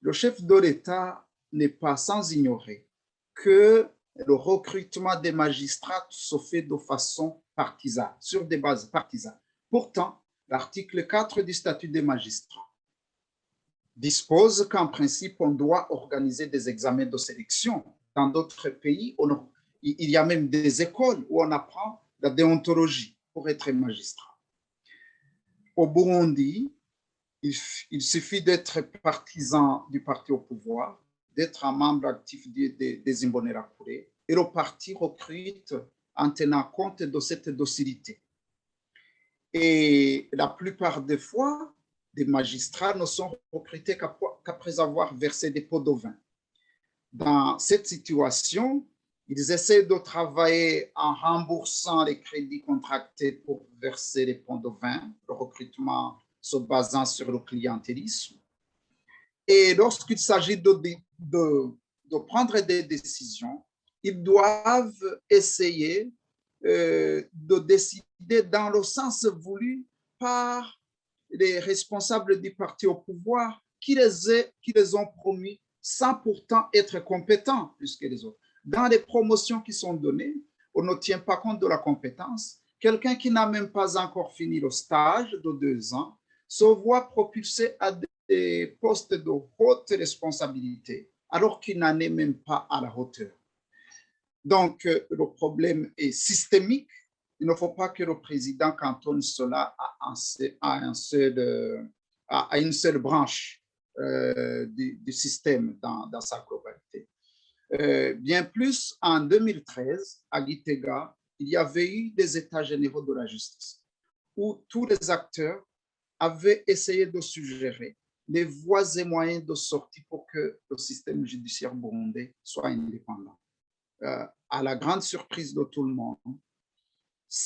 le chef de l'État n'est pas sans ignorer que le recrutement des magistrats se fait de façon partisane, sur des bases partisanes. Pourtant, l'article 4 du statut des magistrats dispose qu'en principe, on doit organiser des examens de sélection. Dans d'autres pays, il y a même des écoles où on apprend la déontologie pour être magistrat. Au Burundi, il suffit d'être partisan du parti au pouvoir, d'être un membre actif des Imbonerakure, et le parti recrute en tenant compte de cette docilité. Et la plupart des fois, des magistrats ne sont recrutés qu'après avoir versé des pots de vin. Dans cette situation, ils essaient de travailler en remboursant les crédits contractés pour verser les pots de vin, le recrutement se basant sur le clientélisme. Et lorsqu'il s'agit de prendre des décisions, ils doivent essayer de décider dans le sens voulu par les responsables du parti au pouvoir qui les ont promis sans pourtant être compétents plus que les autres. Dans les promotions qui sont données, on ne tient pas compte de la compétence. Quelqu'un qui n'a même pas encore fini le stage de 2 ans se voit propulsé à des postes de haute responsabilité alors qu'il n'en est même pas à la hauteur. Donc, le problème est systémique. Il ne faut pas que le président cantonne cela à une seule branche du système dans sa globalité. Bien plus, en 2013, à Gitega, il y avait eu des états généraux de la justice où tous les acteurs avaient essayé de suggérer les voies et moyens de sortie pour que le système judiciaire burundais soit indépendant. À la grande surprise de tout le monde,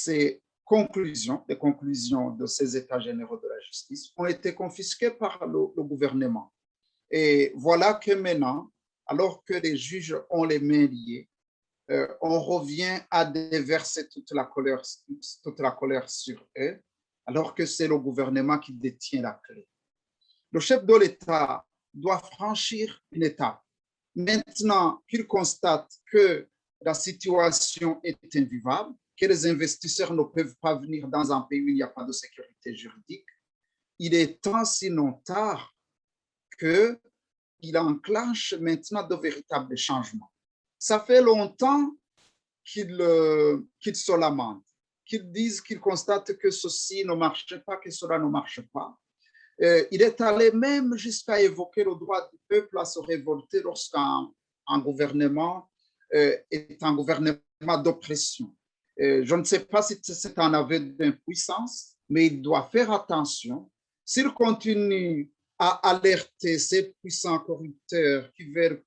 les conclusions de ces états généraux de la justice ont été confisquées par le gouvernement. Et voilà que maintenant, alors que les juges ont les mains liées, on revient à déverser toute la colère sur eux, alors que c'est le gouvernement qui détient la clé. Le chef de l'État doit franchir une étape. Maintenant qu'il constate que la situation est invivable, que les investisseurs ne peuvent pas venir dans un pays où il n'y a pas de sécurité juridique, il est temps, sinon tard, qu'il enclenche maintenant de véritables changements. Ça fait longtemps qu'il se lamente, qu'il dise, qu'il constate que ceci ne marche pas, que cela ne marche pas. Il est allé même jusqu'à évoquer le droit du peuple à se révolter lorsqu'un gouvernement est un gouvernement d'oppression. Je ne sais pas si c'est un aveu d'impuissance, mais il doit faire attention. S'il continue à alerter ces puissants corrupteurs qui veulent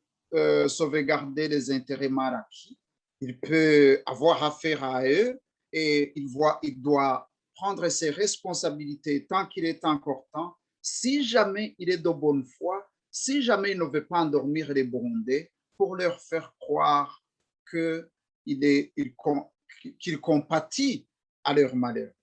sauvegarder les intérêts mal acquis, il peut avoir affaire à eux et il doit prendre ses responsabilités tant qu'il est encore temps. Si jamais il est de bonne foi, si jamais il ne veut pas endormir les Burundais pour leur faire croire qu'il compatit à leur malheur.